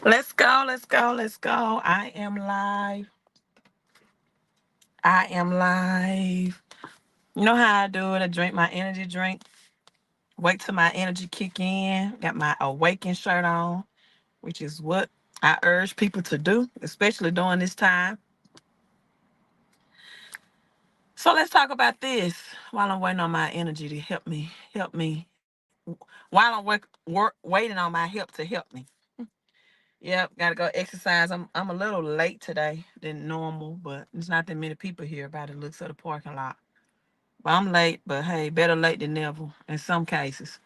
Let's go, let's go, let's go. I am live. I am live. You know how I do it? I drink my energy drink. Wait till my energy kick in. Got my awaken shirt on, which is what I urge people to do, especially during this time. So let's talk about this while I'm waiting on my energy to help me. While I'm waiting on my help to help me. Yep, gotta go exercise. I'm a little late today than normal, but there's not that many people here by the looks of the parking lot. But I'm late, but hey, better late than never in some cases.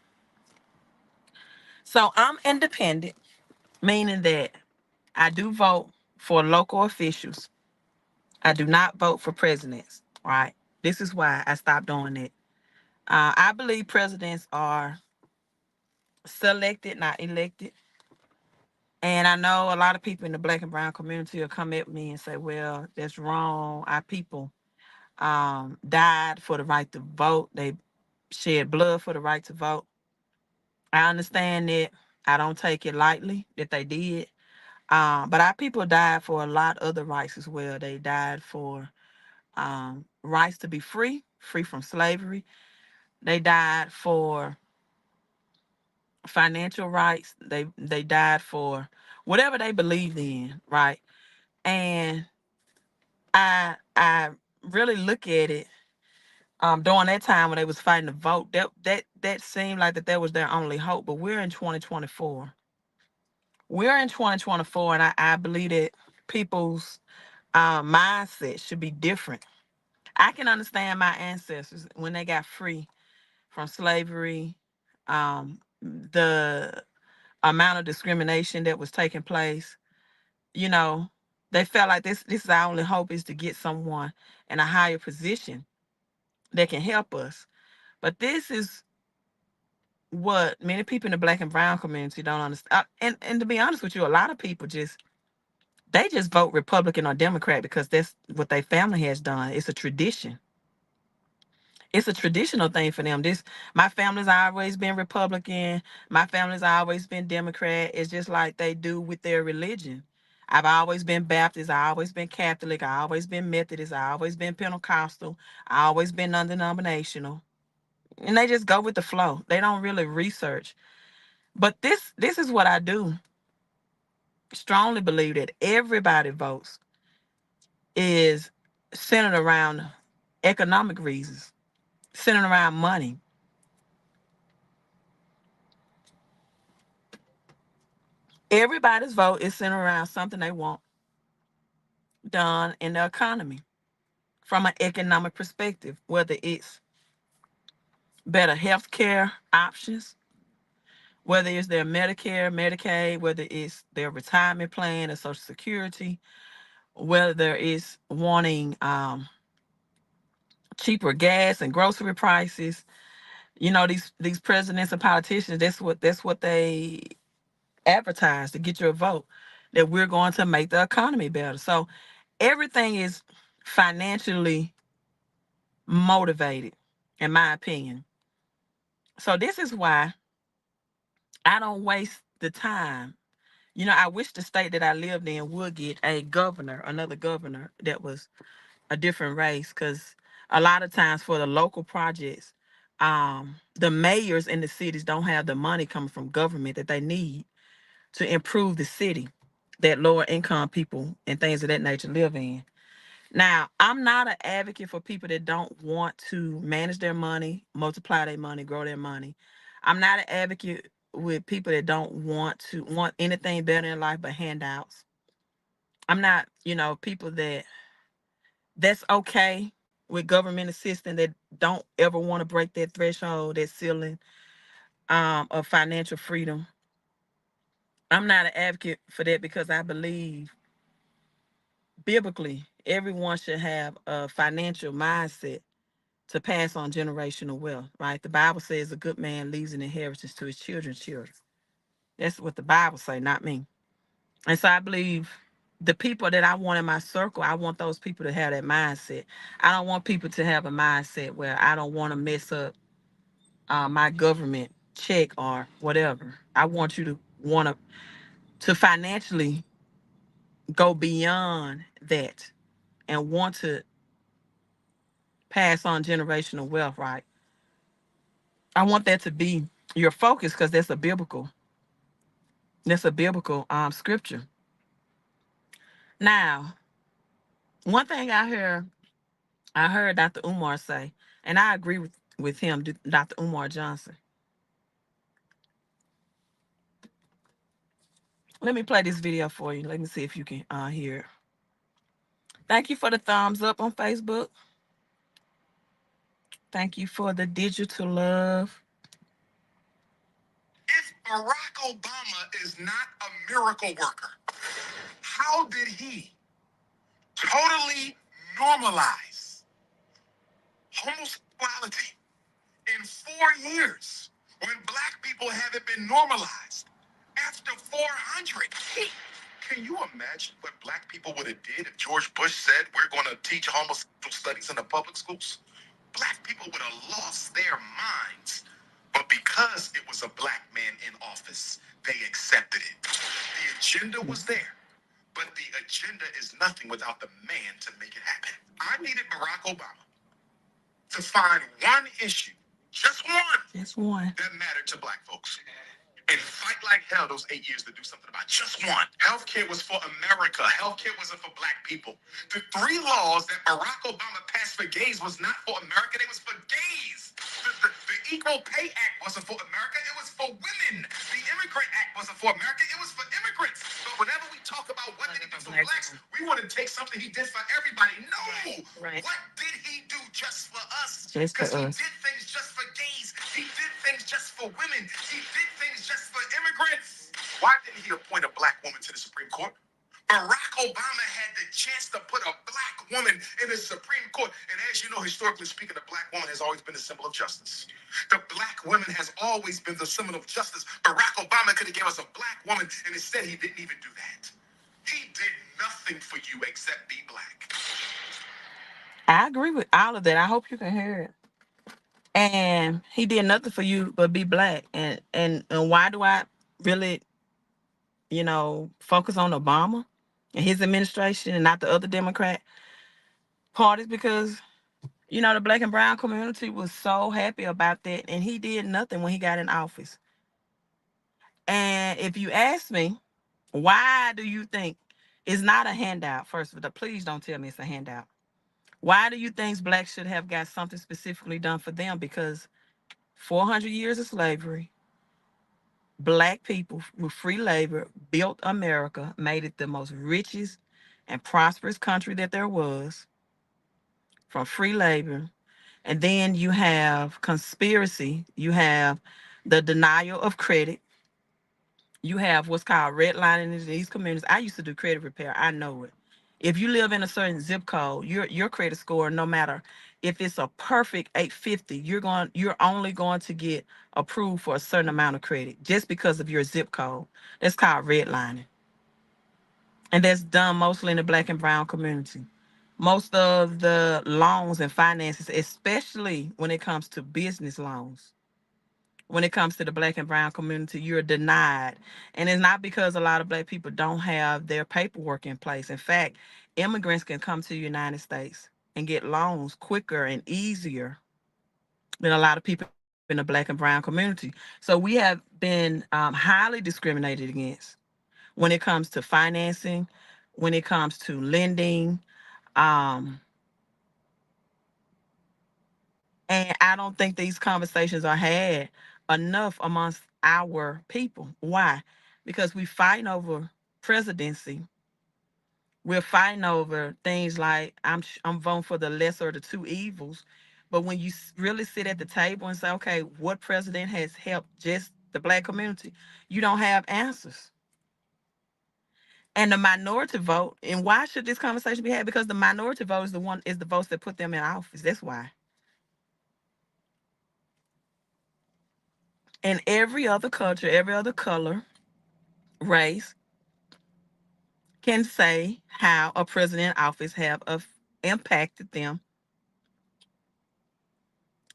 So I'm independent, meaning that I do vote for local officials. I do not vote for presidents, right? This is why I stopped doing it. I believe presidents are selected, not elected. And I know a lot of people in the black and brown community will come at me and say, well, that's wrong. Our people died for the right to vote. They shed blood for the right to vote. I understand that. I don't take it lightly that they did. But our people died for a lot of other rights as well. They died for rights to be free, free from slavery. They died for financial rights. They died for whatever they believed in, right? And I really look at it during that time when they was fighting to vote, that seemed like that was their only hope. But we're in 2024. We're in 2024, and I believe that people's mindset should be different. I can understand my ancestors when they got free from slavery, the amount of discrimination that was taking place. You know, they felt like this is our only hope is to get someone in a higher position that can help us. But this is what many people in the black and brown community don't understand. And to be honest with you, a lot of people they just vote Republican or Democrat because that's what their family has done. It's a tradition. It's a traditional thing for them. This my family's always been Republican. My family's always been Democrat. It's just like they do with their religion. I've always been Baptist. I always been Catholic. I always been Methodist. I always been Pentecostal. I always been non-denominational. And they just go with the flow. They don't really research. But this is what I do strongly believe that everybody votes is centered around economic reasons, centered around money. Everybody's vote is centered around something they want done in the economy from an economic perspective, whether it's better health care options, whether it's their Medicare, Medicaid, whether it's their retirement plan or Social Security, whether it's wanting cheaper gas and grocery prices. You know, these presidents and politicians, that's what they advertise to get your vote, that we're going to make the economy better. So everything is financially motivated, in my opinion. So this is why I don't waste the time. You know, I wish the state that I lived in would get a governor, another governor that was a different race, because a lot of times for the local projects, the mayors in the cities don't have the money coming from government that they need to improve the city that lower income people and things of that nature live in. Now, I'm not an advocate for people that don't want to manage their money, multiply their money, grow their money. I'm not an advocate with people that don't want anything better in life but handouts. I'm not, people that's okay with government assistance that don't ever want to break that threshold, that ceiling of financial freedom. I'm not an advocate for that because I believe biblically everyone should have a financial mindset to pass on generational wealth, right? The Bible says a good man leaves an inheritance to his children's children. That's what the Bible say, not me. And so I believe the people that I want in my circle, I want those people to have that mindset. I don't want people to have a mindset where I don't want to mess up my government check or whatever. I want you to want to to financially go beyond that and want to pass on generational wealth, right? I want that to be your focus because that's a biblical scripture. Now, one thing I heard Dr. Umar say, and I agree with him, Dr. Umar Johnson. Let me play this video for you. Let me see if you can hear it. Thank you for the thumbs up on Facebook. Thank you for the digital love. If Barack Obama is not a miracle worker, how did he totally normalize homosexuality in 4 years when black people haven't been normalized after 400? Can you imagine what black people would have did if George Bush said we're going to teach homosexual studies in the public schools? Black people would have lost their minds. But because it was a black man in office, they accepted it. The agenda was there. But the agenda is nothing without the man to make it happen. I needed Barack Obama to find one issue, just one, that mattered to black folks. And fight like hell those 8 years to do something about just one. Healthcare was for America. Healthcare wasn't for black people. The 3 laws that Barack Obama passed for gays was not for America. They was for gays. The Equal Pay Act wasn't for America. It was for women. The Immigrant Act wasn't for America. It was for immigrants. But whenever we talk about what did he do for blacks, we want to take something he did for everybody. No. Right. What did he do just for us? Because he did things just for gays. He did things just for women. He did things just for immigrants. Why didn't he appoint a black woman to the Supreme Court? Barack Obama had the chance to put a black woman in the Supreme Court. And as you know, historically speaking, the black woman has always been a symbol of justice. The black woman has always been the symbol of justice. Barack Obama could have given us a black woman, and instead he didn't even do that. He did nothing for you except be black. I agree with all of that. I hope you can hear it. And he did nothing for you but be black. And why do I really, focus on Obama and his administration and not the other Democrat parties? Because, the black and brown community was so happy about that, and he did nothing when he got in office. And if you ask me, why do you think it's not a handout? First of all, please don't tell me it's a handout. Why do you think blacks should have got something specifically done for them? Because 400 years of slavery, black people with free labor built America, made it the most richest and prosperous country that there was from free labor. And then you have conspiracy, you have the denial of credit, you have what's called redlining in these communities. I used to do credit repair. I know it. If you live in a certain zip code, your credit score, no matter if it's a perfect 850, you're only going to get approved for a certain amount of credit just because of your zip code. That's called redlining. And that's done mostly in the black and brown community. Most of the loans and finances, especially when it comes to business loans, when it comes to the black and brown community, you're denied. And it's not because a lot of black people don't have their paperwork in place. In fact, immigrants can come to the United States and get loans quicker and easier than a lot of people in the black and brown community. So we have been highly discriminated against when it comes to financing, when it comes to lending. Um, And I don't think these conversations are had enough amongst our people. Why? Because we fighting over presidency. We're fighting over things like I'm voting for the lesser of the two evils. But when you really sit at the table and say, okay, what president has helped just the black community, you don't have answers. And the minority vote, and why should this conversation be had? Because the minority vote is the votes that put them in office. That's why. In every other culture, every other color, race can say how a president office have impacted them.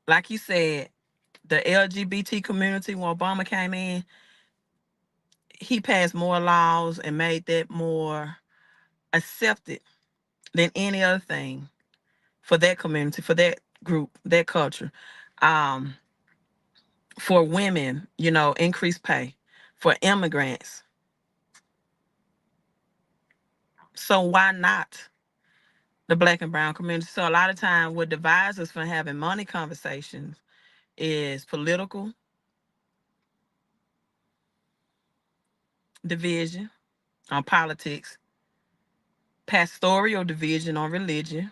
Like you said, the LGBT community, when Obama came in, he passed more laws and made that more accepted than any other thing for that community, for that group, that culture. Um, for women, increased pay. For immigrants. So why not the black and brown community? So a lot of time what divides us from having money conversations is political division on politics, pastoral division on religion,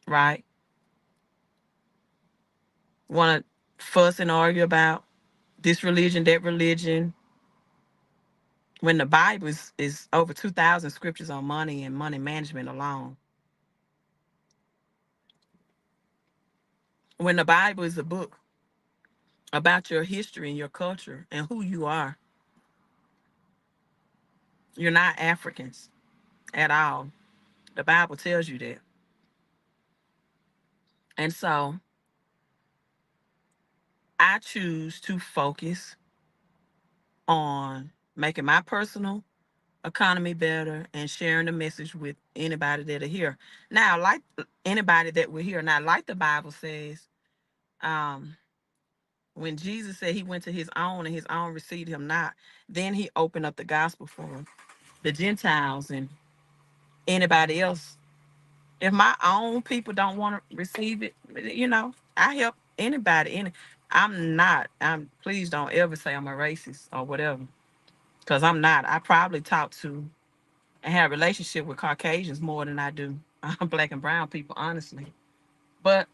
right? Want to fuss and argue about this religion, that religion, when the Bible is over 2,000 scriptures on money and money management alone. When the Bible is a book about your history and your culture and who you are, you're not Africans at all. The Bible tells you that. And so I choose to focus on making my personal economy better and sharing the message with anybody that are here. Now, like anybody that we're here, now, like the Bible says, um, when Jesus said he went to his own and his own received him not, then he opened up the gospel for the Gentiles and anybody else. If my own people don't want to receive it, I help anybody. I'm please don't ever say I'm a racist or whatever. Because I'm not. I probably talk to and have a relationship with Caucasians more than I do black and brown people, honestly. But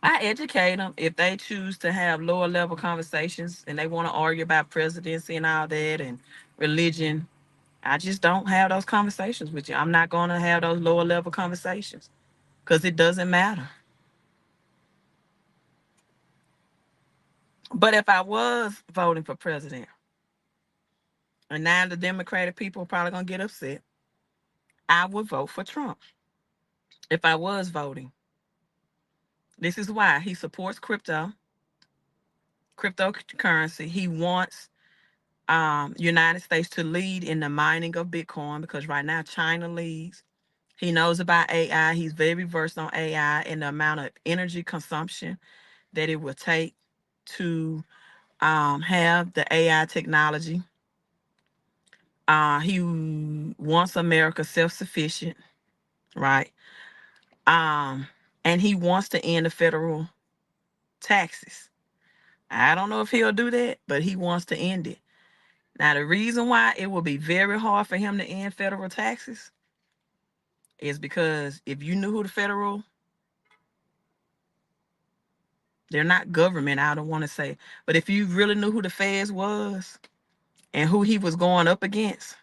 I educate them if they choose to have lower level conversations and they want to argue about presidency and all that and religion. I just don't have those conversations with you. I'm not going to have those lower level conversations because it doesn't matter. But if I was voting for president, and now the Democratic people are probably going to get upset, I would vote for Trump if I was voting. This is why he supports cryptocurrency. He wants United States to lead in the mining of Bitcoin because right now China leads. He knows about AI. He's very versed on AI and the amount of energy consumption that it will take to have the AI technology. He wants America self-sufficient, right? Um, and he wants to end the federal taxes. I don't know if he'll do that, but he wants to end it. Now, the reason why it will be very hard for him to end federal taxes is because if you knew who they're not government, I don't want to say, but if you really knew who the feds was and who he was going up against,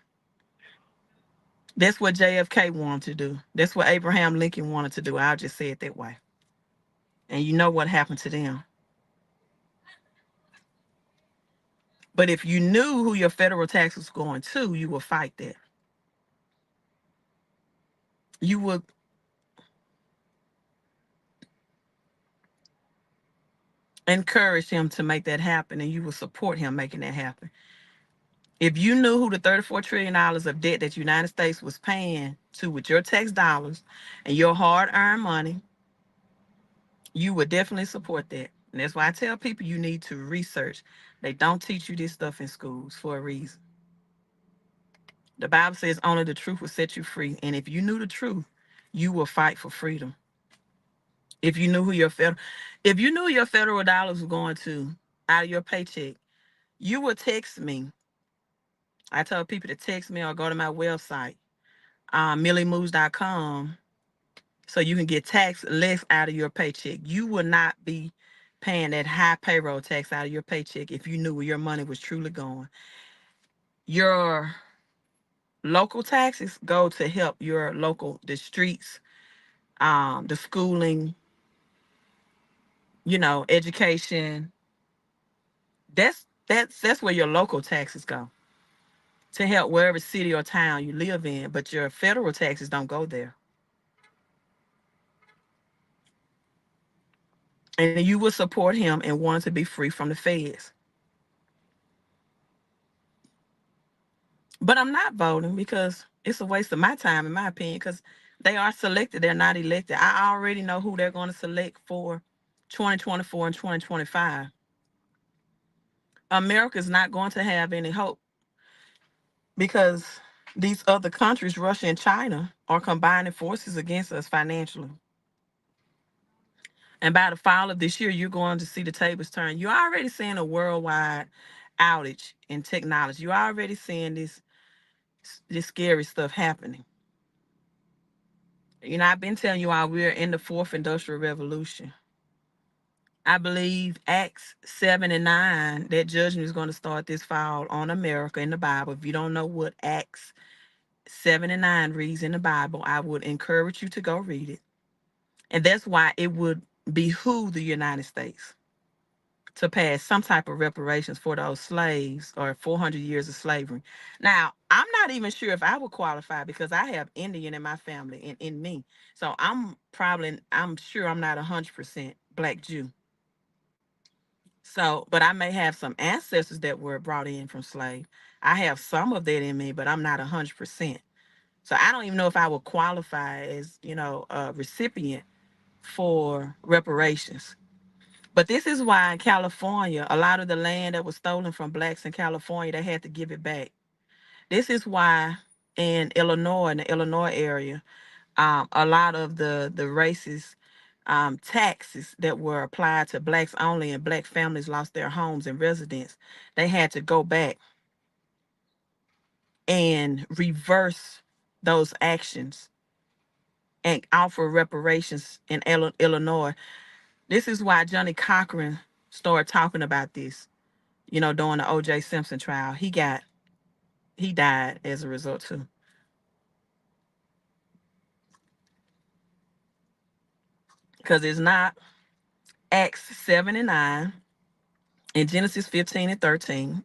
that's what JFK wanted to do. That's what Abraham Lincoln wanted to do. I'll just say it that way. And you know what happened to them. But if you knew who your federal tax was going to, you would fight that. You would encourage him to make that happen and you would support him making that happen. If you knew who the $34 trillion of debt that the United States was paying to with your tax dollars and your hard-earned money, you would definitely support that. And that's why I tell people you need to research. They don't teach you this stuff in schools for a reason. The Bible says only the truth will set you free. And if you knew the truth, you will fight for freedom. If you knew who if you knew your federal dollars were going to out of your paycheck, you would text me. I tell people to text me or go to my website, milliemoves.com, so you can get tax less out of your paycheck. You will not be paying that high payroll tax out of your paycheck if you knew where your money was truly going. Your local taxes go to help your the streets, the schooling, education. That's where your local taxes go to help wherever city or town you live in, but your federal taxes don't go there. And you will support him and want to be free from the feds. But I'm not voting because it's a waste of my time, in my opinion, because they are selected, they're not elected. I already know who they're going to select for 2024 and 2025. America's not going to have any hope because these other countries, Russia and China, are combining forces against us financially. And by the fall of this year, you're going to see the tables turn. You're already seeing a worldwide outage in technology. You're already seeing this scary stuff happening. You know, I've been telling you all we're in the fourth industrial revolution. I believe Acts 7 and 9, that judgment is going to start this fall on America in the Bible. If you don't know what Acts 7 and 9 reads in the Bible, I would encourage you to go read it. And that's why it would behoove the United States to pass some type of reparations for those slaves or 400 years of slavery. Now, I'm not even sure if I would qualify because I have Indian in my family and in me. So I'm sure I'm not 100% Black Jew. So, but I may have some ancestors that were brought in from slave. I have some of that in me, but I'm not 100%. So I don't even know if I would qualify as, a recipient for reparations. But this is why in California, a lot of the land that was stolen from blacks in California, they had to give it back. This is why in Illinois, in the Illinois area, a lot of the racist taxes that were applied to blacks only and black families lost their homes and residence, they had to go back and reverse those actions and offer reparations in Illinois. This is why Johnny Cochran started talking about this, during the O.J. Simpson trial. He died as a result too. Because it's not Acts 7 and 9 and Genesis 15 and 13,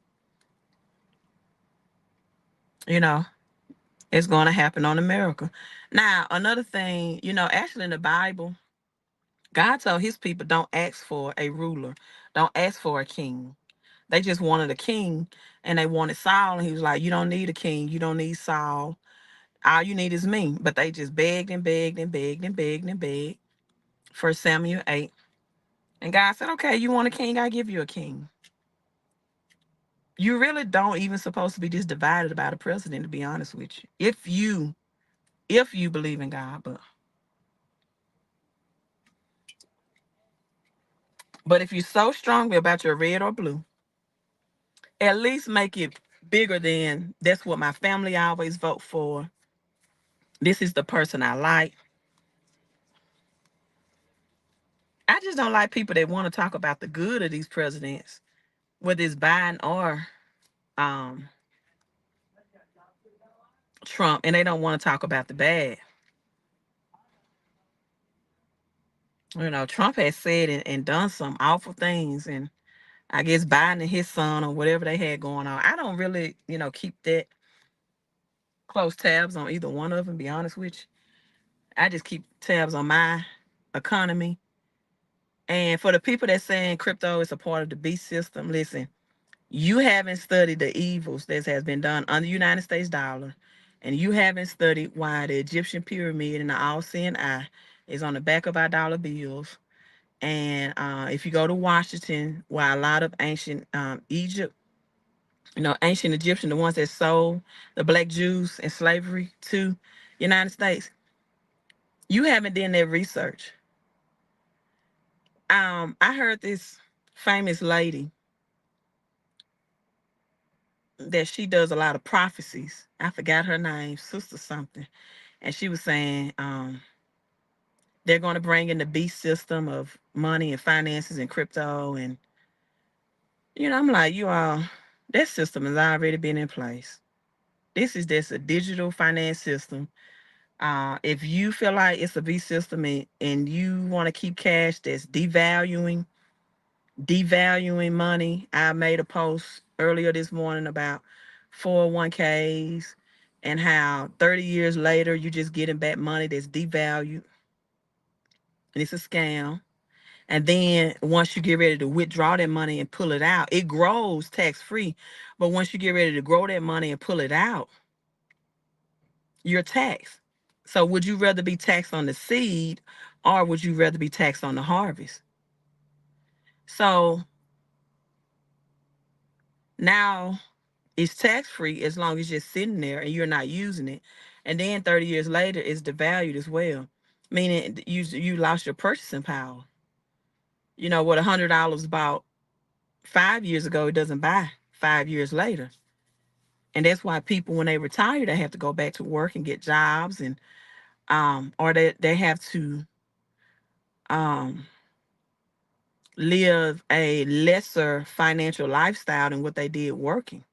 you know, it's going to happen on America. Now, another thing, actually in the Bible, God told his people don't ask for a ruler, don't ask for a king. They just wanted a king and they wanted Saul. And he was like, you don't need a king. You don't need Saul. All you need is me. But they just begged and begged and begged and begged and begged. 1 Samuel 8. And God said, okay, you want a king? I give you a king. You really don't even supposed to be this divided about a president, to be honest with you. If you believe in God, but if you're so strongly about your red or blue, at least make it bigger than that's what my family always vote for. This is the person I like. I just don't like people that want to talk about the good of these presidents, whether it's Biden or um, Trump, and they don't want to talk about the bad. Trump has said and done some awful things, and I guess Biden and his son or whatever they had going on. I don't really, keep that close tabs on either one of them, be honest with you. I just keep tabs on my economy. And for the people that saying crypto is a part of the beast system, listen, you haven't studied the evils that has been done on the United States dollar, and you haven't studied why the Egyptian pyramid and the all-seeing eye is on the back of our dollar bills. And if you go to Washington, where a lot of ancient Egypt, ancient Egyptian, the ones that sold the black Jews in slavery to United States, you haven't done that research. I heard this famous lady that she does a lot of prophecies. I forgot her name, sister something. And she was saying they're going to bring in the beast system of money and finances and crypto. And, I'm like, that system has already been in place. This is just a digital finance system. If you feel like it's a beast system and you want to keep cash that's devaluing money. I made a post earlier this morning about 401ks and how 30 years later you just getting back money that's devalued and it's a scam. And then once you get ready to withdraw that money and pull it out, it grows tax free. But once you get ready to grow that money and pull it out, you're taxed. So would you rather be taxed on the seed, or would you rather be taxed on the harvest? So now it's tax free as long as you're sitting there and you're not using it. And then 30 years later, it's devalued as well, meaning you lost your purchasing power. You know what $100 bought 5 years ago, it doesn't buy 5 years later. And that's why people, when they retire, they have to go back to work and get jobs, and or they have to um live a lesser financial lifestyle than what they did working.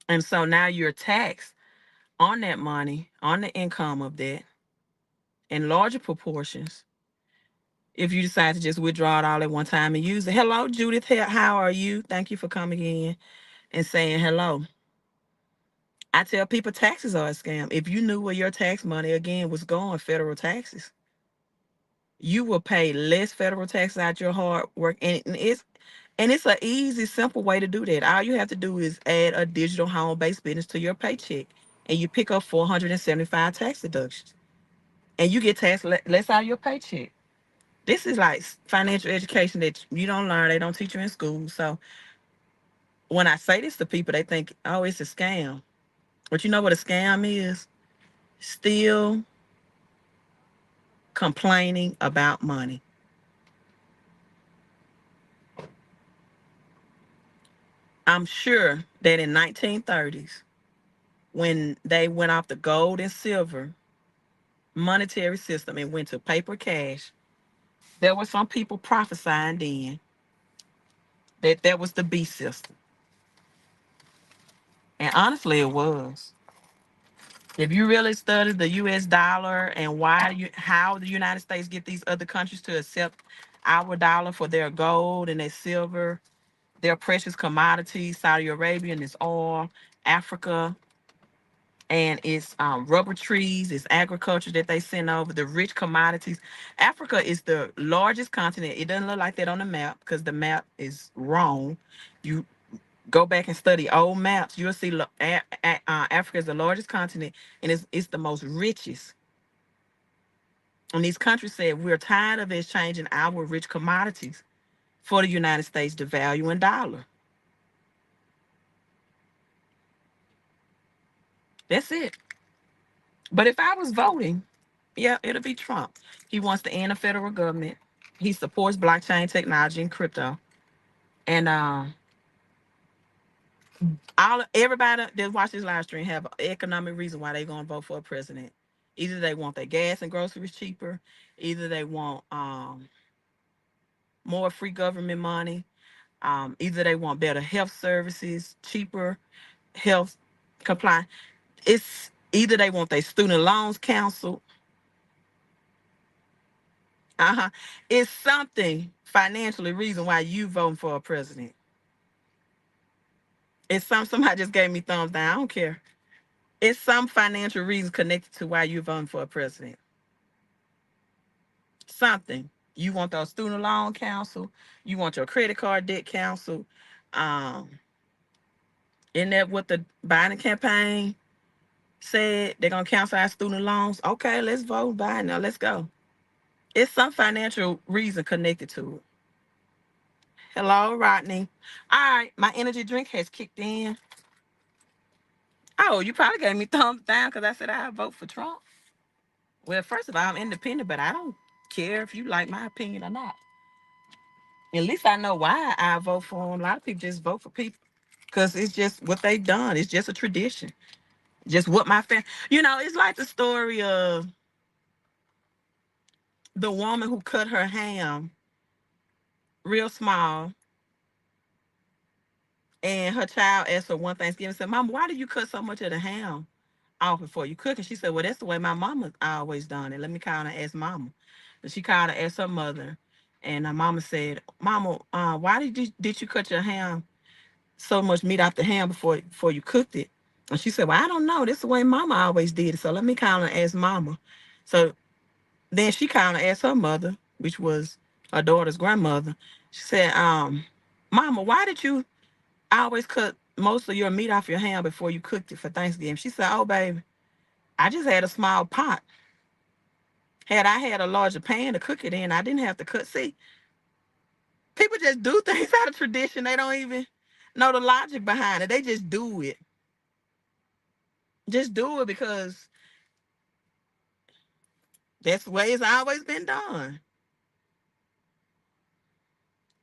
And so now you're taxed on that money, on the income of that, in larger proportions, if you decide to just withdraw it all at one time and use it. Hello, Judith. How are you? Thank you for coming in and saying hello. I tell people taxes are a scam. If you knew where your tax money again was going, federal taxes, you will pay less federal taxes out your hard work. And it's an easy, simple way to do that. All you have to do is add a digital home-based business to your paycheck, and you pick up 475 tax deductions, and you get taxed less out of your paycheck. This is like financial education that you don't learn. They don't teach you in school. So when I say this to people, they think, oh, it's a scam. But you know what a scam is? Still complaining about money. I'm sure that in 1930s, when they went off the gold and silver monetary system and went to paper cash, there were some people prophesying then that that was the beast system. And honestly, it was. If you really study the U.S. dollar and how the United States get these other countries to accept our dollar for their gold and their silver, their precious commodities, Saudi Arabia and its oil, Africa and its rubber trees, its agriculture that they send over, the rich commodities. Africa is the largest continent. It doesn't look like that on the map because the map is wrong. You go back and study old maps, you'll see Africa is the largest continent, and it's the most richest. And these countries said we're tired of exchanging our rich commodities for the United States devaluing dollar. That's it. But if I was voting, yeah, it'll be Trump. He wants to end the federal government. He supports blockchain technology and crypto. And all everybody that watch this live stream have an economic reason why they're gonna vote for a president. Either they want their gas and groceries cheaper, either they want more free government money, either they want better health services, cheaper health comply. It's either they want their student loans canceled. Uh-huh. It's something financially reason why you voting for a president. It's somebody just gave me thumbs down. I don't care. It's some financial reason connected to why you're voting for a president. Something. You want those student loan counsel. You want your credit card debt counsel. Um, isn't that what the Biden campaign said? They're gonna cancel our student loans. Okay, let's vote Biden. Now let's go. It's some financial reason connected to it. Hello, Rodney. All right, my energy drink has kicked in. Oh, you probably gave me thumbs down because I said I vote for Trump. Well, first of all, I'm independent, but I don't care if you like my opinion or not. At least I know why I vote for them. A lot of people just vote for people because it's just what they've done. It's just a tradition. Just what my family, it's like the story of the woman who cut her ham real small, and her child asked her one Thanksgiving, said, "Mama, why do you cut so much of the ham off before you cook?" And she said, "Well, that's the way my mama always done it. Let me call and ask mama." And she called and asked her mother, and her mama said, "Mama, why did you cut your ham so much meat off the ham before you cooked it?" And she said, "Well, I don't know. That's the way mama always did it. So let me call and ask mama." So Then she kind of asked her mother, which was her daughter's grandmother. She said, Mama, why did you always cut most of your meat off your hand before you cooked it for Thanksgiving? She said, oh, baby, I just had a small pot. Had I had a larger pan to cook it in, I didn't have to cut. See, people just do things out of tradition. They don't even know the logic behind it. They just do it. Just do it because that's the way it's always been done.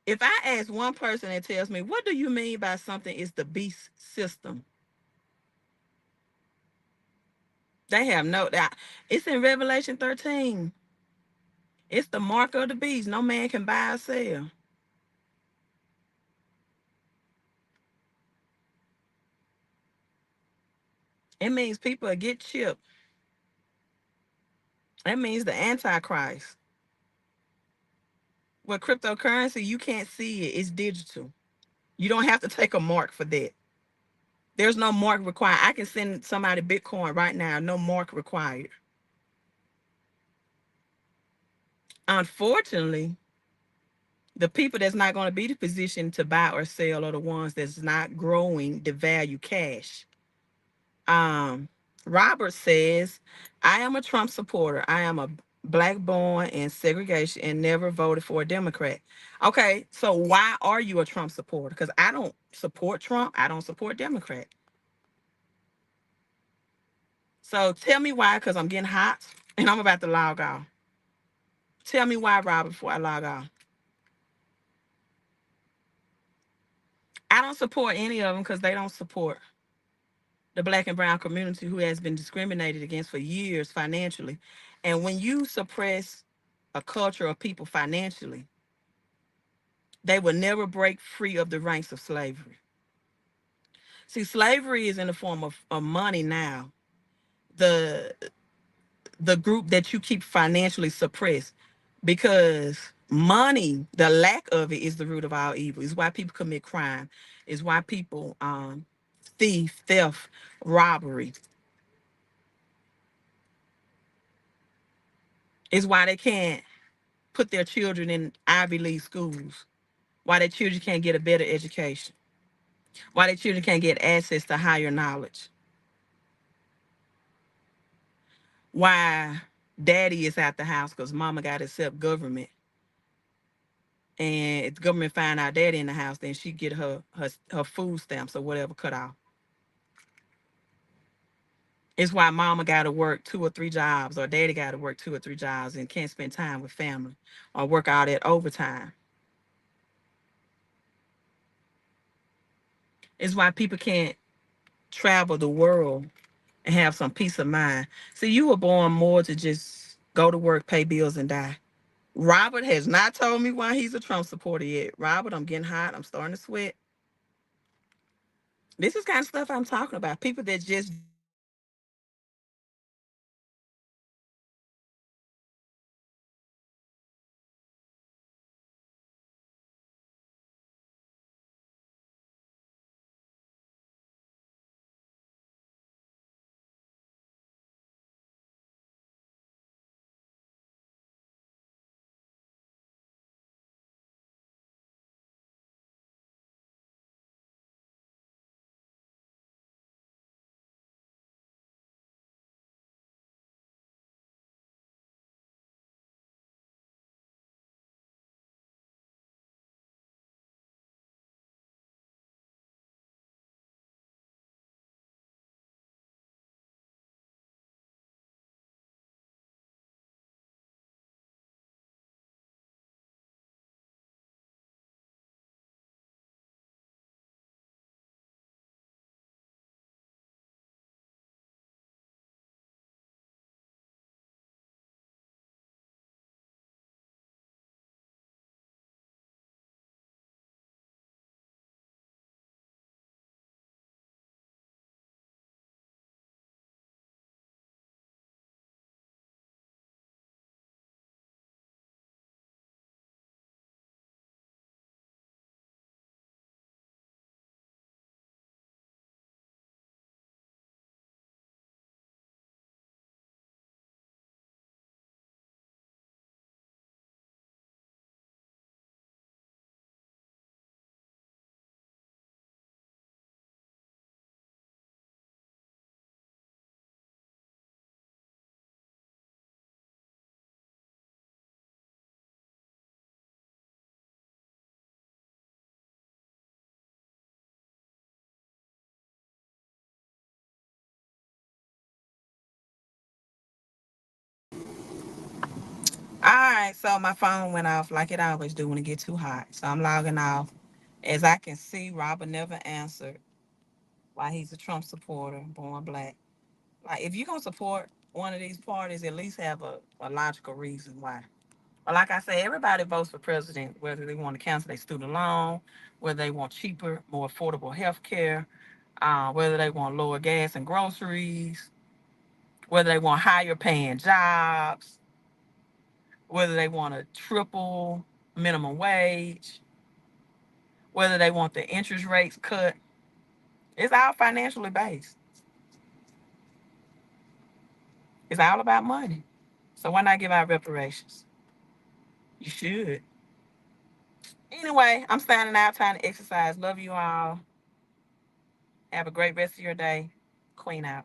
If I ask one person that tells me, what do you mean by something is the beast system? They have no doubt. It's in Revelation 13. It's the mark of the beast. No man can buy or sell. It means people get chipped. That means the Antichrist. With cryptocurrency, you can't see it. It's digital. You don't have to take a mark for that. There's no mark required. I can send somebody Bitcoin right now. No mark required. Unfortunately, the people that's not going to be in the position to buy or sell are the ones that's not growing the value cash. Um, Robert says, I am a Trump supporter. I am a black born in segregation and never voted for a Democrat. Okay, so why are you a Trump supporter? Because I don't support Trump. I don't support Democrat. So tell me why, because I'm getting hot and I'm about to log off. Tell me why, Robert, before I log off. I don't support any of them because they don't support the black and brown community who has been discriminated against for years financially. And when you suppress a culture of people financially, they will never break free of the ranks of slavery. See, slavery is in the form of money now. The the group that you keep financially suppressed because money, the lack of it is the root of all evil. It's why people commit crime. It's why people thief, theft, robbery. It's why they can't put their children in Ivy League schools. Why their children can't get a better education. Why their children can't get access to higher knowledge. Why daddy is out the house because mama got to accept government. And if the government find out daddy in the house, then she get her food stamps or whatever cut off. It's why mama got to work 2 or 3 jobs, or daddy got to work 2 or 3 jobs and can't spend time with family or work all that overtime. It's why people can't travel the world and have some peace of mind. See, you were born more to just go to work, pay bills, and die. Robert has not told me why he's a Trump supporter yet. Robert, I'm getting hot. I'm starting to sweat. This is kind of stuff I'm talking about. People that just right, so my phone went off like it always do when it get too hot. So I'm logging off. As I can see, Robert never answered why he's a Trump supporter, born black. Like, if you're gonna support one of these parties, at least have a logical reason why. But like I say, everybody votes for president, whether they want to cancel their student loan, whether they want cheaper, more affordable health care, whether they want lower gas and groceries, whether they want higher paying jobs, whether they want a triple minimum wage, whether they want the interest rates cut. It's all financially based. It's all about money. So why not give out reparations? You should. Anyway, I'm signing out, trying to exercise. Love you all. Have a great rest of your day. Queen out.